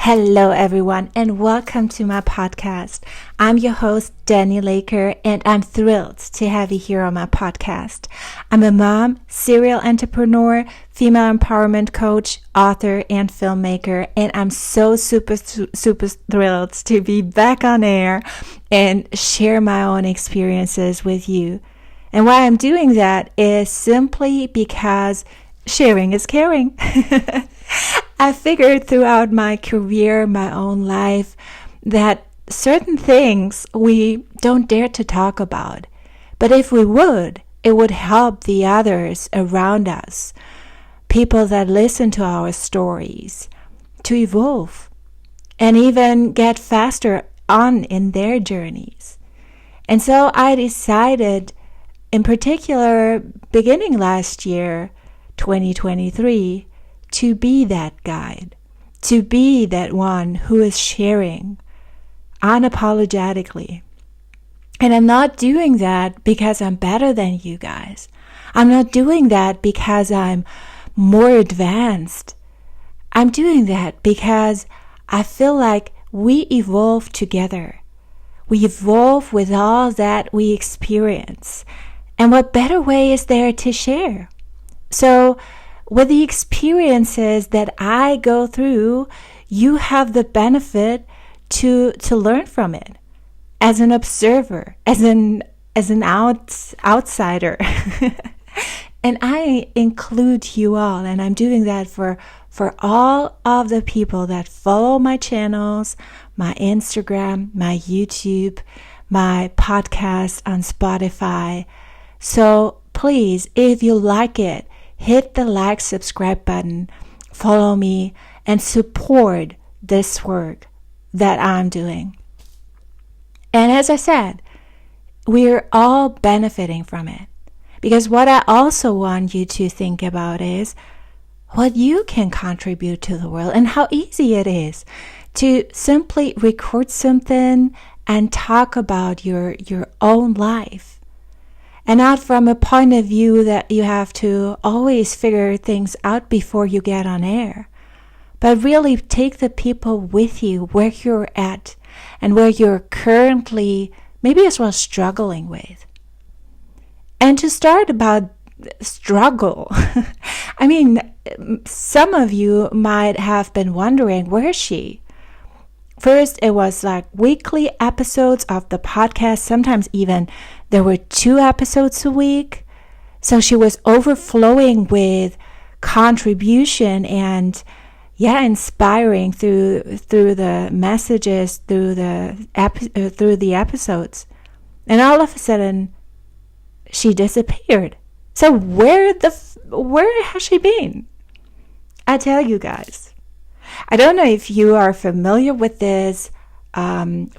Hello, everyone, and welcome to my podcast. I'm your host, Danny Laker, and I'm thrilled to have you here on my podcast. I'm a mom, serial entrepreneur, female empowerment coach, author, and filmmaker, and I'm so super thrilled to be back on air and share my own experiences with you. And why I'm doing that is simply because sharing is caring. I figured throughout my career, my own life, that certain things we don't dare to talk about. But if we would, it would help the others around us, people that listen to our stories, to evolve and even get faster on in their journeys. And so I decided, in particular, beginning last year, 2023, to be that guide, to be that one who is sharing unapologetically. And I'm not doing that because I'm better than you guys. I'm not doing that because I'm more advanced. I'm doing that because I feel like we evolve together. We evolve with all that we experience. And what better way is there to share? So, with the experiences that I go through, you have the benefit to learn from it as an observer, as an outsider. And I include you all, and I'm doing that for all of the people that follow my channels, my Instagram, my YouTube, my podcast on Spotify. So please, if you like it, hit the like, subscribe button, follow me, and support this work that I'm doing. And as I said, we're all benefiting from it. Because what I also want you to think about is what you can contribute to the world and how easy it is to simply record something and talk about your own life. And not from a point of view that you have to always figure things out before you get on air. But really take the people with you where you're at and where you're currently maybe as well struggling with. And to start about struggle, I mean, some of you might have been wondering, where is she? First, it was like weekly episodes of the podcast. Sometimes even there were 2 episodes a week. So she was overflowing with contribution and inspiring through the messages, through the episodes. And all of a sudden, she disappeared. So where has she been? I tell you guys. I don't know if you are familiar with this.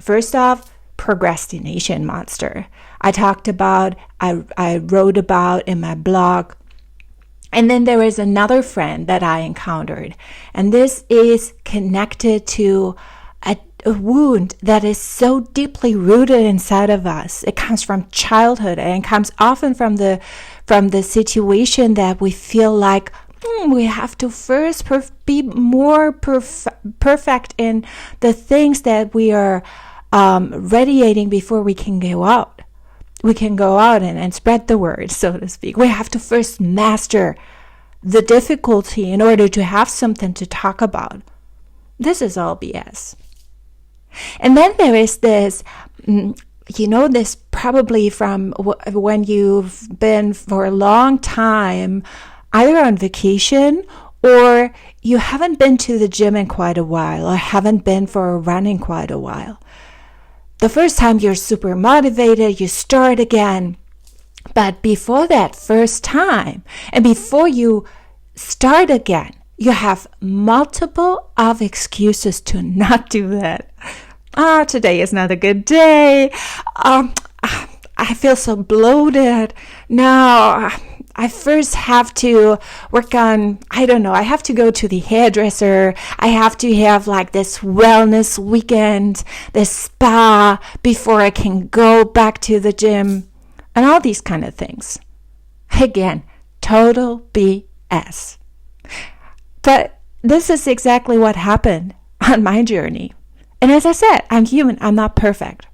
First off, procrastination monster. I wrote about in my blog. And then there is another friend that I encountered. And this is connected to a wound that is so deeply rooted inside of us. It comes from childhood and comes often from the situation that we feel like we have to first be more perfect in the things that we are radiating before we can go out. We can go out and spread the word, so to speak. We have to first master the difficulty in order to have something to talk about. This is all BS. And then there is this, this probably from when you've been for a long time either on vacation or you haven't been to the gym in quite a while or haven't been for a run in quite a while. The first time you're super motivated, you start again. But before that first time and before you start again, you have multiple of excuses to not do that. Today is not a good day. I feel so bloated. No, I first have to work on, I have to go to the hairdresser. I have to have like this wellness weekend, this spa before I can go back to the gym and all these kind of things. Again, total BS. But this is exactly what happened on my journey. And as I said, I'm human. I'm not perfect.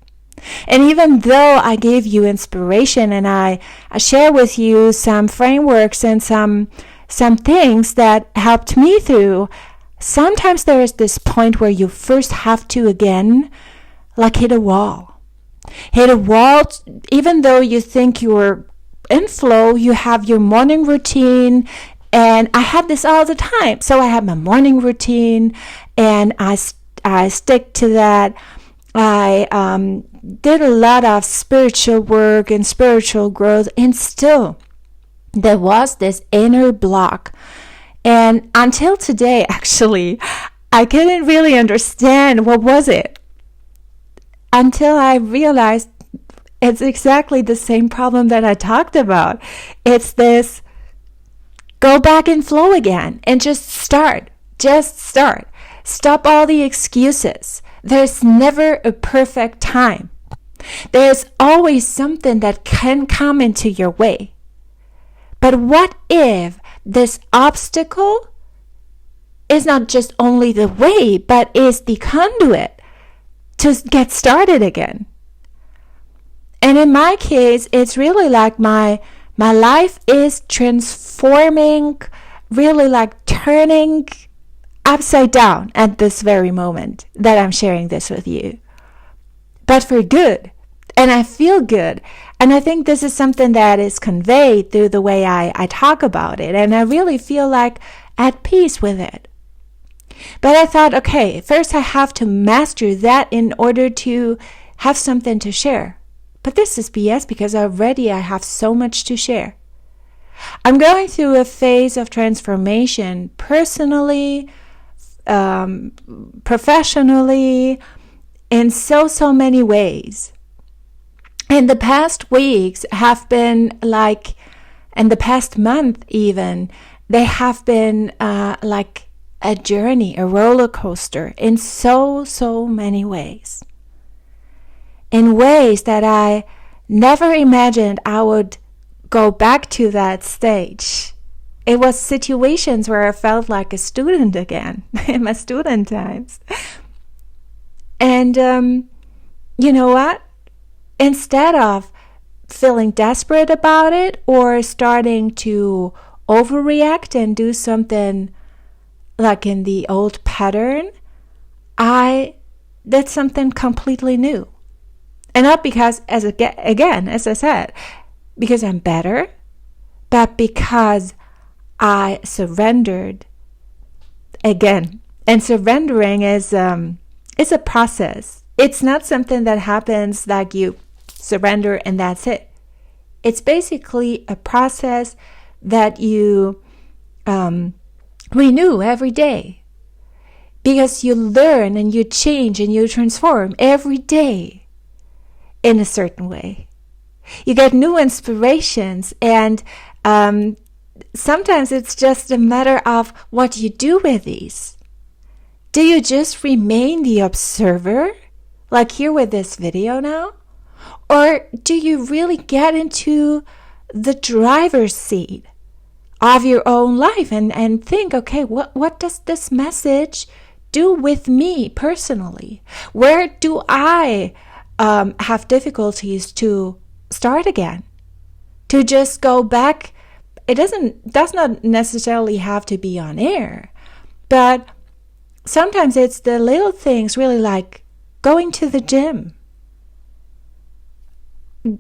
And even though I gave you inspiration and I share with you some frameworks and some things that helped me through, sometimes there is this point where you first have to, again, like hit a wall. Hit a wall, even though you think you're in flow, you have your morning routine. And I had this all the time. So I have my morning routine and I stick to that. I did a lot of spiritual work and spiritual growth, and still there was this inner block. And until today, actually, I couldn't really understand what was it until I realized it's exactly the same problem that I talked about. It's this go back and flow again and just start. Stop all the excuses. There's never a perfect time. There's always something that can come into your way. But what if this obstacle is not just only the way, but is the conduit to get started again? And in my case, it's really like my life is transforming, really like turning upside down at this very moment that I'm sharing this with you. But for good. And I feel good. And I think this is something that is conveyed through the way I talk about it. And I really feel like at peace with it. But I thought, okay, first I have to master that in order to have something to share. But this is BS because already I have so much to share. I'm going through a phase of transformation personally, professionally, in so many ways. And the past weeks have been like, and the past month even, they have been like a journey, a roller coaster in so many ways. In ways that I never imagined I would go back to that stage. It was situations where I felt like a student again, in my student times. And you know what? Instead of feeling desperate about it or starting to overreact and do something like in the old pattern, I did something completely new. And not because, as I said, because I'm better, but because I surrendered again. And surrendering is a process. It's not something that happens like you surrender and that's it. It's basically a process that you renew every day. Because you learn and you change and you transform every day in a certain way. You get new inspirations, and sometimes it's just a matter of what you do with these. Do you just remain the observer, like here with this video now? Or do you really get into the driver's seat of your own life and think, okay, what does this message do with me personally? Where do I have difficulties to start again? To just go back. It does not necessarily have to be on air, but sometimes it's the little things, really, like going to the gym,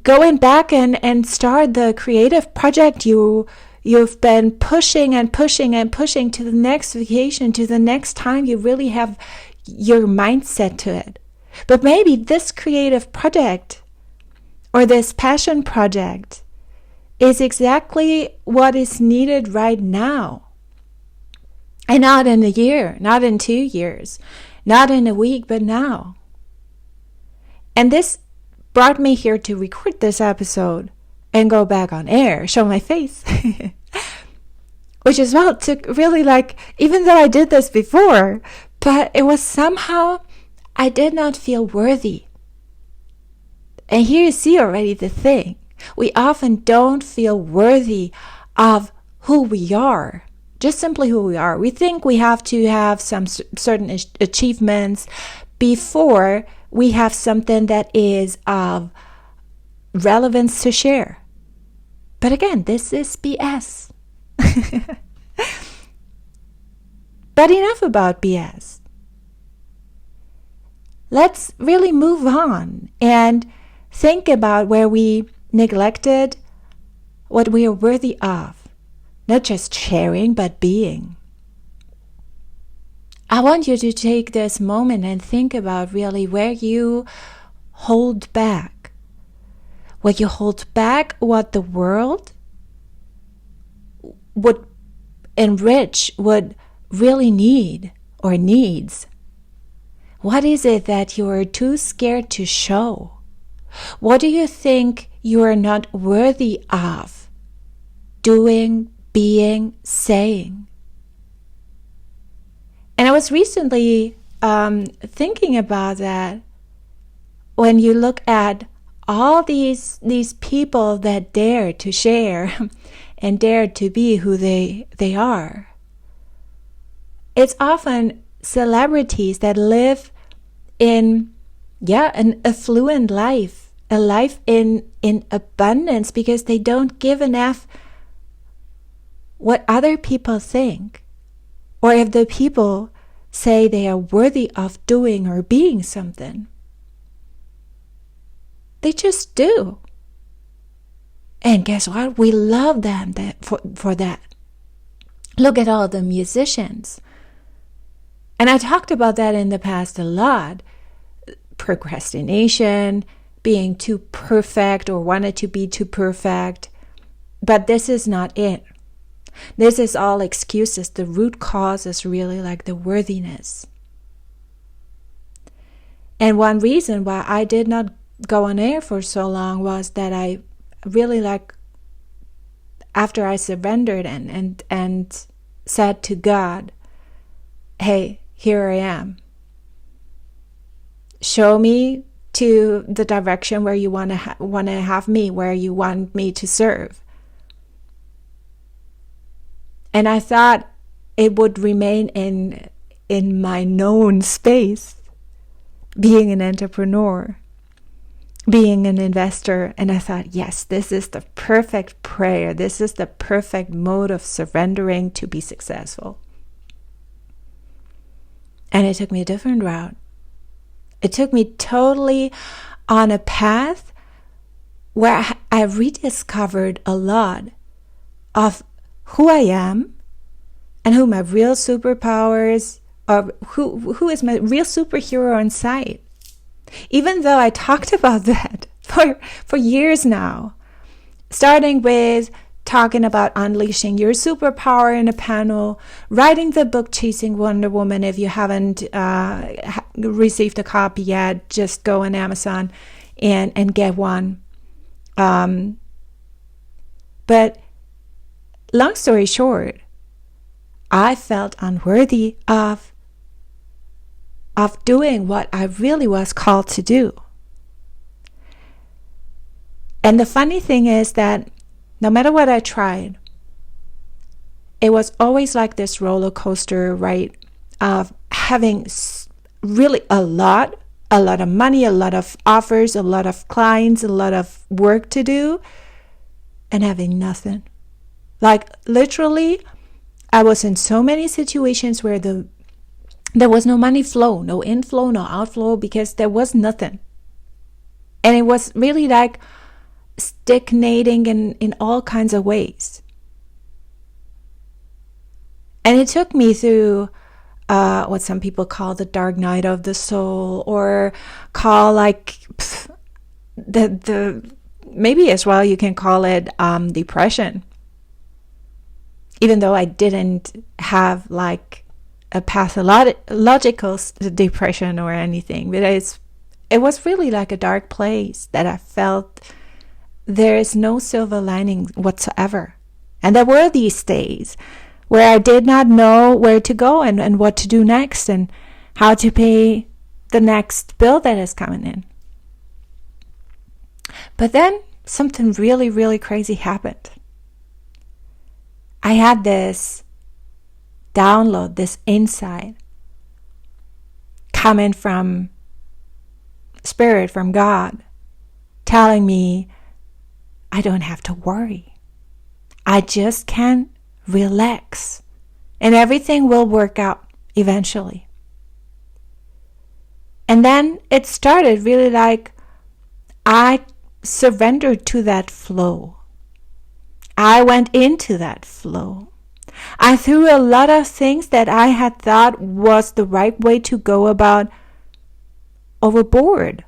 going back and start the creative project you've been pushing and pushing and pushing to the next vacation, to the next time you really have your mindset to it. But maybe this creative project or this passion project is exactly what is needed right now. And not in a year, not in 2 years, not in a week, but now. And this brought me here to record this episode and go back on air, show my face. Which as well took really, like, even though I did this before, but it was somehow I did not feel worthy. And here you see already the thing. We often don't feel worthy of who we are just simply who we are. We think we have to have some certain achievements before we have something that is of relevance to share. But again, this is BS. But enough about BS. Let's really move on and think about where we neglected what we are worthy of. Not just sharing, but being. I want you to take this moment and think about really where you hold back. Where you hold back what the world would enrich, would really need or needs. What is it that you are too scared to show? What do you think you are not worthy of doing, being, saying? And I was recently thinking about that. When you look at all these people that dare to share and dare to be who they are, it's often celebrities that live in an affluent life, a life in abundance, because they don't give enough what other people think, or if the people say they are worthy of doing or being something. They just do. And guess what? We love them for that. Look at all the musicians. And I talked about that in the past a lot. Procrastination, being too perfect or wanted to be too perfect. But this is not it. This is all excuses. The root cause is really like the worthiness. And one reason why I did not go on air for so long was that I really after I surrendered and said to God, hey, here I am. Show me to the direction where you want to have me, where you want me to serve. And I thought it would remain in my known space, being an entrepreneur, being an investor. And I thought, yes, this is the perfect prayer. This is the perfect mode of surrendering to be successful. And it took me a different route. It took me totally on a path where I rediscovered a lot of who I am and who my real superpowers are, who is my real superhero inside. Even though I talked about that for years now, starting with talking about unleashing your superpower in a panel, writing the book Chasing Wonder Woman. If you haven't received a copy yet, just go on Amazon and get one. But long story short, I felt unworthy of doing what I really was called to do. And the funny thing is that no matter what I tried, it was always like this roller coaster, right? Of having really a lot of money, a lot of offers, a lot of clients, a lot of work to do, and having nothing. Like literally, I was in so many situations where there was no money flow, no inflow, no outflow, because there was nothing. And it was really like stagnating in all kinds of ways. And it took me through what some people call the dark night of the soul, or call the maybe as well you can call it depression. Even though I didn't have like a pathological depression or anything, but it was really like a dark place that I felt there is no silver lining whatsoever. And there were these days where I did not know where to go and what to do next and how to pay the next bill that is coming in. But then something really, really crazy happened. I had this download, this insight coming from Spirit, from God, telling me I don't have to worry. I just can relax and everything will work out eventually. And then it started really like I surrendered to that flow. I went into that flow. I threw a lot of things that I had thought was the right way to go about overboard.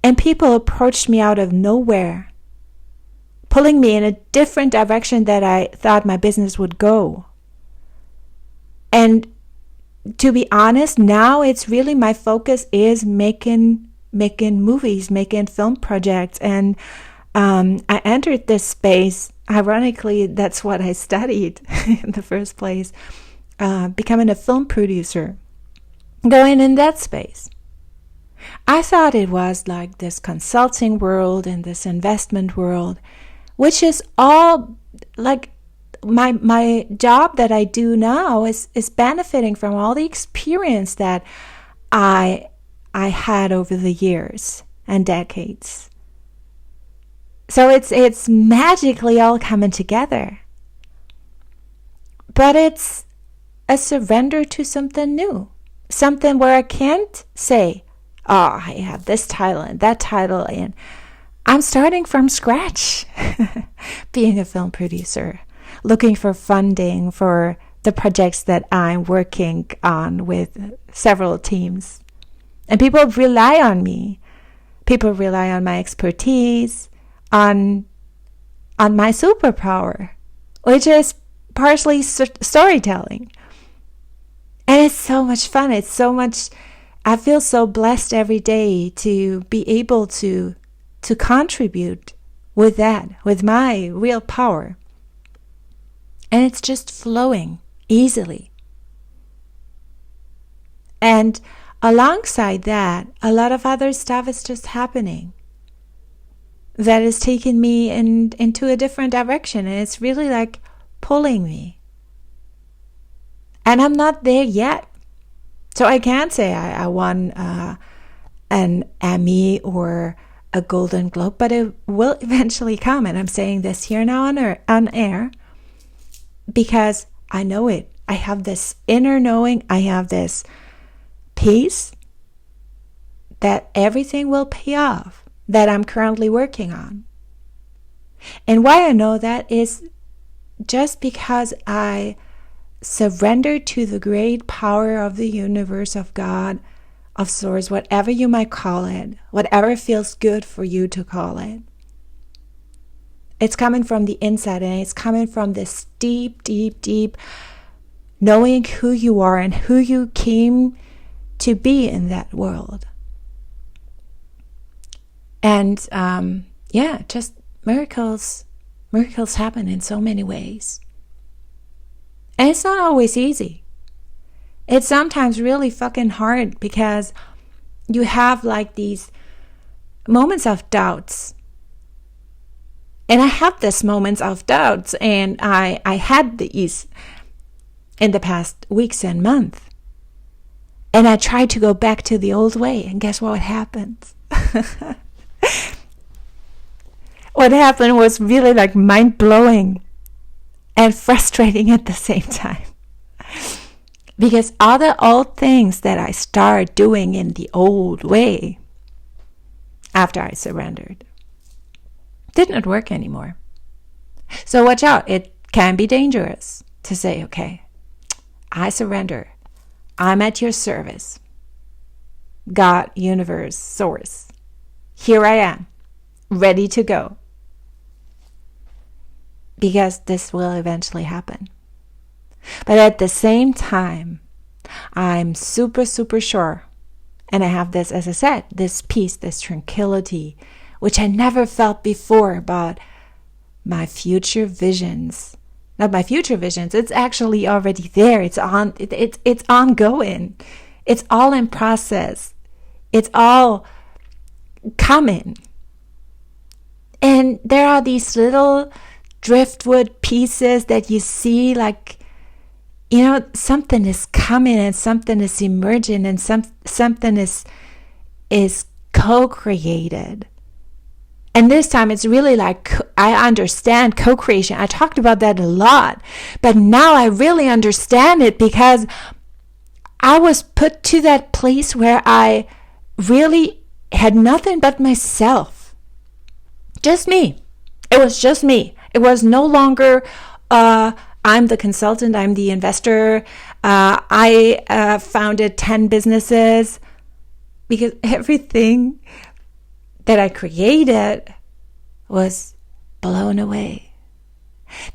And people approached me out of nowhere, pulling me in a different direction that I thought my business would go. And to be honest, now it's really my focus is making movies, making film projects. And I entered this space. Ironically, that's what I studied in the first place, becoming a film producer, going in that space. I thought it was like this consulting world and this investment world, which is all like my job that I do now is benefiting from all the experience that I had over the years and decades. So it's magically all coming together. But it's a surrender to something new. Something where I can't say, oh, I have this title and that title, and I'm starting from scratch. Being a film producer, looking for funding for the projects that I'm working on with several teams. And people rely on me. People rely on my expertise, on my superpower, which is partially storytelling. And it's so much fun. It's so much, I feel so blessed every day to be able to contribute with that, with my real power. And it's just flowing easily. And alongside that, a lot of other stuff is just happening that is taking me into a different direction. And it's really like pulling me. And I'm not there yet. So I can't say I won an Emmy or a Golden Globe, but it will eventually come. And I'm saying this here now on air because I know it. I have this inner knowing. I have this peace that everything will pay off that I'm currently working on. And why I know that is just because I surrender to the great power of the universe, of God, of Source, whatever you might call it, whatever feels good for you to call it. It's coming from the inside, and it's coming from this deep, deep, deep knowing who you are and who you came to be in that world. And just miracles happen in so many ways. And it's not always easy. It's sometimes really fucking hard because you have like these moments of doubts. And I have these moments of doubts, and I had these in the past weeks and months. And I tried to go back to the old way, and guess what happened? What happened was really like mind-blowing and frustrating at the same time. Because all the old things that I started doing in the old way after I surrendered did not work anymore. So watch out. It can be dangerous to say, okay, I surrender. I'm at your service. God, universe, source. Here I am, ready to go. Because this will eventually happen. But at the same time, I'm super, super sure. And I have this, as I said, this peace, this tranquility, which I never felt before about my future visions. Not my future visions. It's actually already there. It's ongoing. It's all in process. It's all coming. And there are these little driftwood pieces that you see, like, you know, something is coming and something is emerging and something is co-created. And this time it's really like, I understand co-creation. I talked about that a lot, but now I really understand it because I was put to that place where I really had nothing but myself. Just me. It was just me. It was no longer, I'm the consultant, I'm the investor. I founded 10 businesses, because everything that I created was blown away.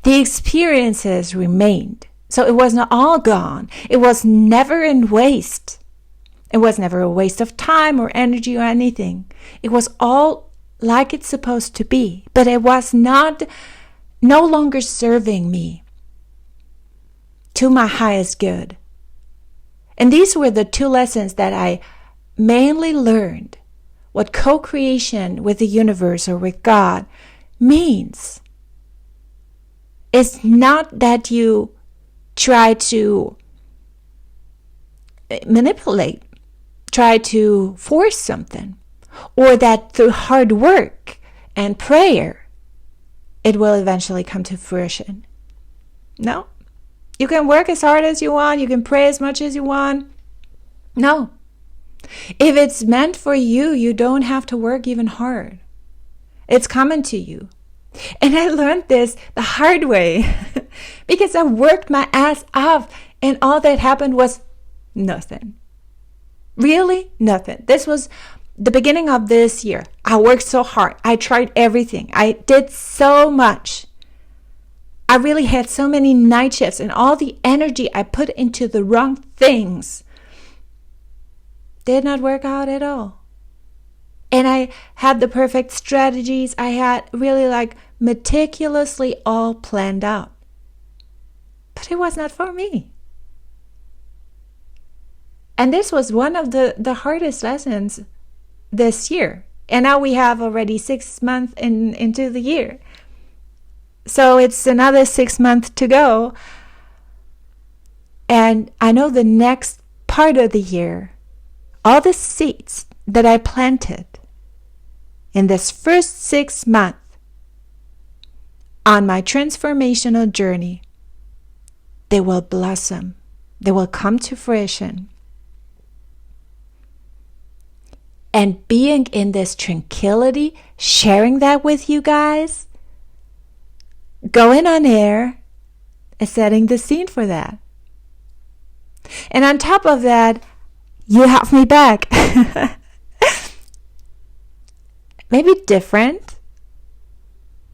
The experiences remained. So it wasn't all gone. It was never in waste. It was never a waste of time or energy or anything. It was all like it's supposed to be. But it was no longer serving me to my highest good. And these were the two lessons that I mainly learned. What co-creation with the universe or with God means. It's not that you try to manipulate, try to force something, or that through hard work and prayer, it will eventually come to fruition. No. You can work as hard as you want. You can pray as much as you want. No. If it's meant for you, you don't have to work even hard. It's coming to you. And I learned this the hard way because I worked my ass off and all that happened was nothing. Really nothing. This was the beginning of this year. I worked so hard. I tried everything. I did so much. I really had so many night shifts, and all the energy I put into the wrong things did not work out at all. And I had the perfect strategies. I had really meticulously all planned out. But it was not for me. And this was one of the hardest lessons this year. And now we have already 6 months into the year. So it's another 6 months to go. And I know the next part of the year, all the seeds that I planted in this first 6 months on my transformational journey, they will blossom. They will come to fruition. And being in this tranquility, sharing that with you guys, going on air, is setting the scene for that. And on top of that, you have me back. Maybe different,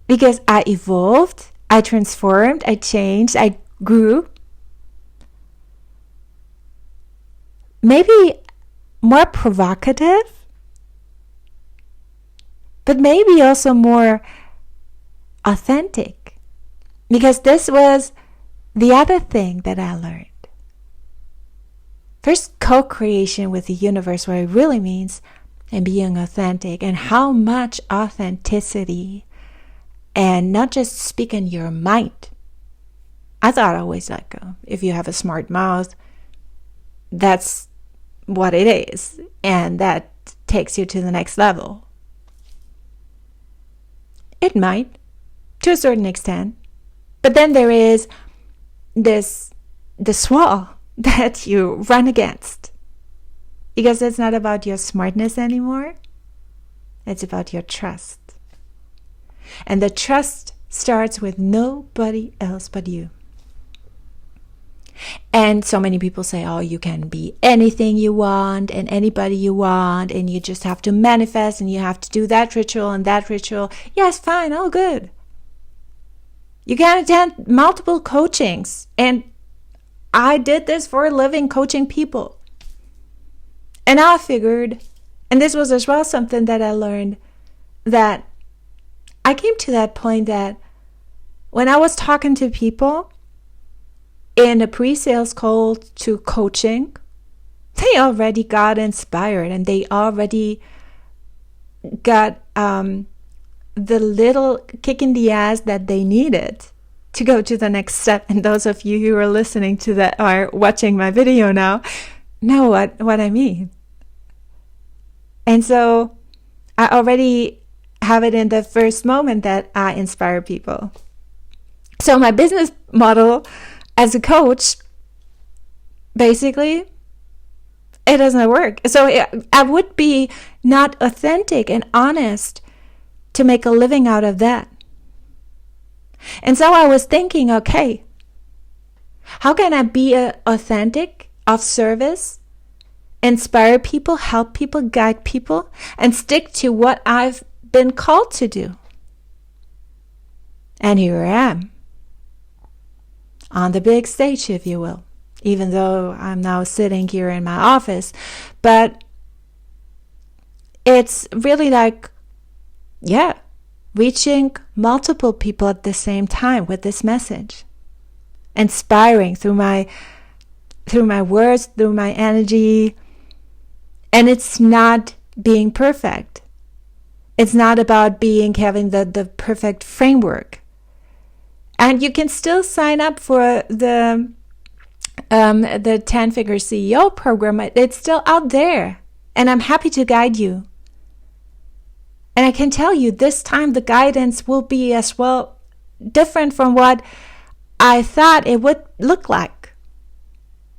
because I evolved, I transformed, I changed, I grew. Maybe more provocative, but maybe also more authentic, because this was the other thing that I learned. First, co-creation with the universe, what it really means, and being authentic, and how much authenticity, and not just speaking your mind. I thought always if you have a smart mouth, that's what it is, and that takes you to the next level. It might, to a certain extent, but then there is this wall that you run against. Because it's not about your smartness anymore. It's about your trust. And the trust starts with nobody else but you. And so many people say, oh, you can be anything you want and anybody you want, and you just have to manifest and you have to do that ritual and that ritual. Yes, fine, all good. You can attend multiple coachings, and I did this for a living, coaching people. And I figured, and this was as well something that I learned, that I came to that point that when I was talking to people in a pre-sales call to coaching, they already got inspired and they already got the little kick in the ass that they needed to go to the next step. And those of you who are listening to that or watching my video now know what I mean. And so I already have it in the first moment that I inspire people. So my business model as a coach, basically, it doesn't work. So I would be not authentic and honest to make a living out of that. And so I was thinking, okay, how can I be authentic, of service, inspire people, help people, guide people, and stick to what I've been called to do? And here I am, on the big stage, if you will, even though I'm now sitting here in my office. But it's really like, reaching multiple people at the same time with this message, inspiring through my words, through my energy. And it's not being perfect. It's not about having the perfect framework. And you can still sign up for the 10-figure CEO program. It's still out there, and I'm happy to guide you. And I can tell you, this time the guidance will be as well different from what I thought it would look like.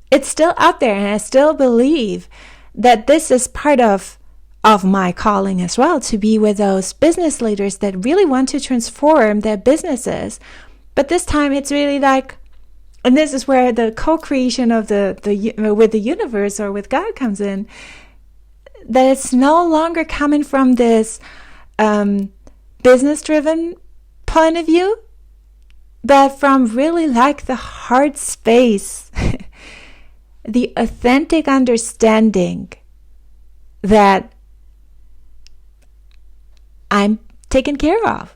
It's still out there, and I still believe that this is part of my calling as well, to be with those business leaders that really want to transform their businesses. But this time it's really like, and this is where the co-creation of with the universe or with God comes in, that it's no longer coming from this business-driven point of view, but from really like the heart space, the authentic understanding that I'm taken care of.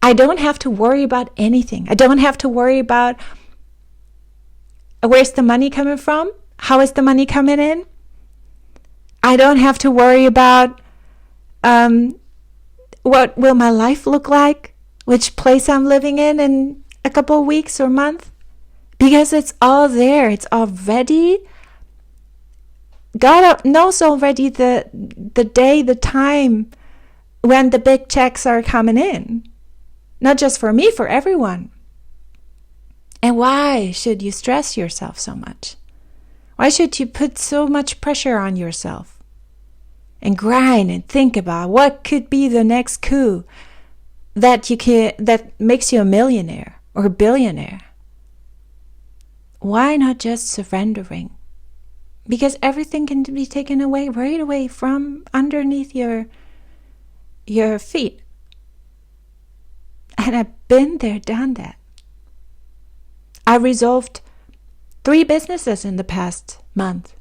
I don't have to worry about anything. I don't have to worry about where's the money coming from? How is the money coming in? I don't have to worry about what will my life look like, which place I'm living in a couple of weeks or month, because it's all there. It's already, God knows already the day, the time when the big checks are coming in. Not just for me, for everyone. And why should you stress yourself so much? Why should you put so much pressure on yourself? And grind and think about what could be the next coup that makes you a millionaire or a billionaire? Why not just surrendering? Because everything can be taken away, right away from underneath your feet. And I've been there, done that. I resolved 3 businesses in the past month.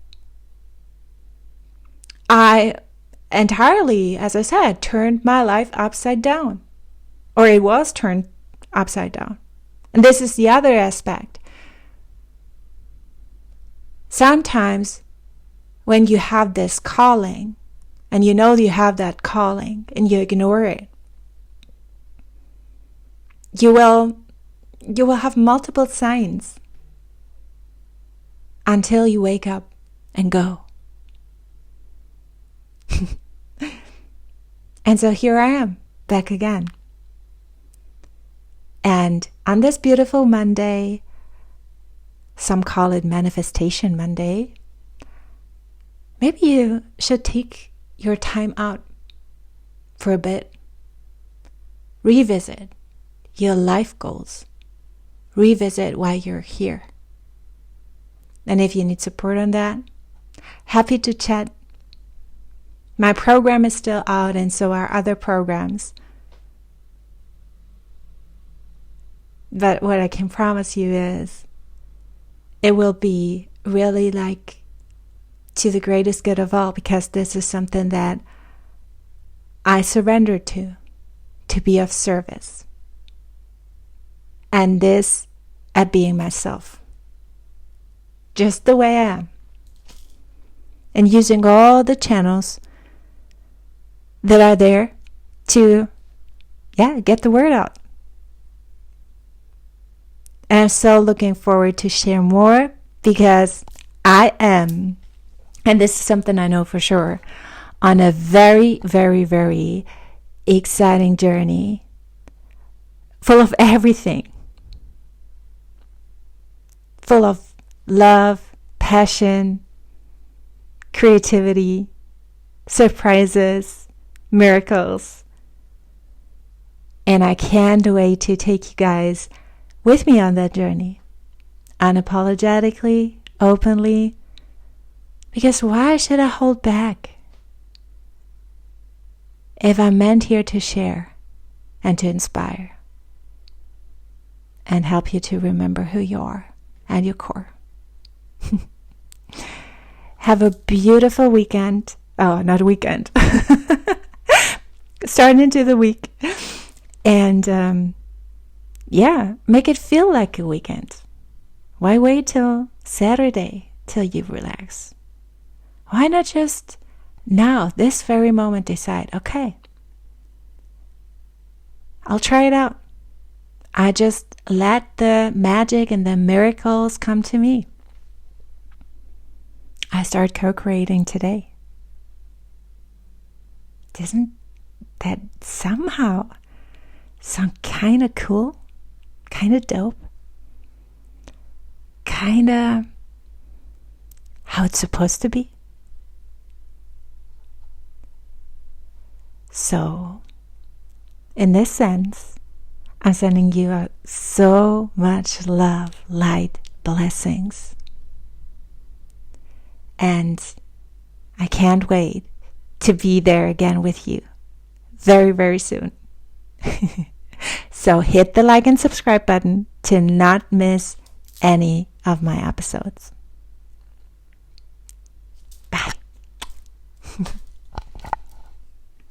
I entirely, as I said, turned my life upside down. Or it was turned upside down. And this is the other aspect. Sometimes when you have this calling, and you know you have that calling, and you ignore it, you will have multiple signs until you wake up and go. And so here I am, back again. And on this beautiful Monday, some call it Manifestation Monday, maybe you should take your time out for a bit. Revisit your life goals. Revisit why you're here. And if you need support on that, happy to chat. My program is still out, and so are other programs. But what I can promise you is it will be really like to the greatest good of all, because this is something that I surrendered to be of service. And this at being myself, just the way I am, and using all the channels that are there to, get the word out. And I'm so looking forward to share more because I am, and this is something I know for sure, on a very, very, very exciting journey full of everything. Full of love, passion, creativity, surprises, miracles. And I can't wait to take you guys with me on that journey. Unapologetically, openly. Because why should I hold back? If I'm meant here to share and to inspire and help you to remember who you are and your core. Have a beautiful weekend. Oh, not a weekend. Starting into the week. And make it feel like a weekend. Why wait till Saturday till you relax? Why not just now, this very moment, decide, okay, I'll try it out. I just let the magic and the miracles come to me. I start co-creating today. Doesn't that somehow sound kind of cool? Kind of dope? Kind of how it's supposed to be? So, in this sense, I'm sending you out so much love, light, blessings. And I can't wait to be there again with you very, very soon. So hit the like and subscribe button to not miss any of my episodes.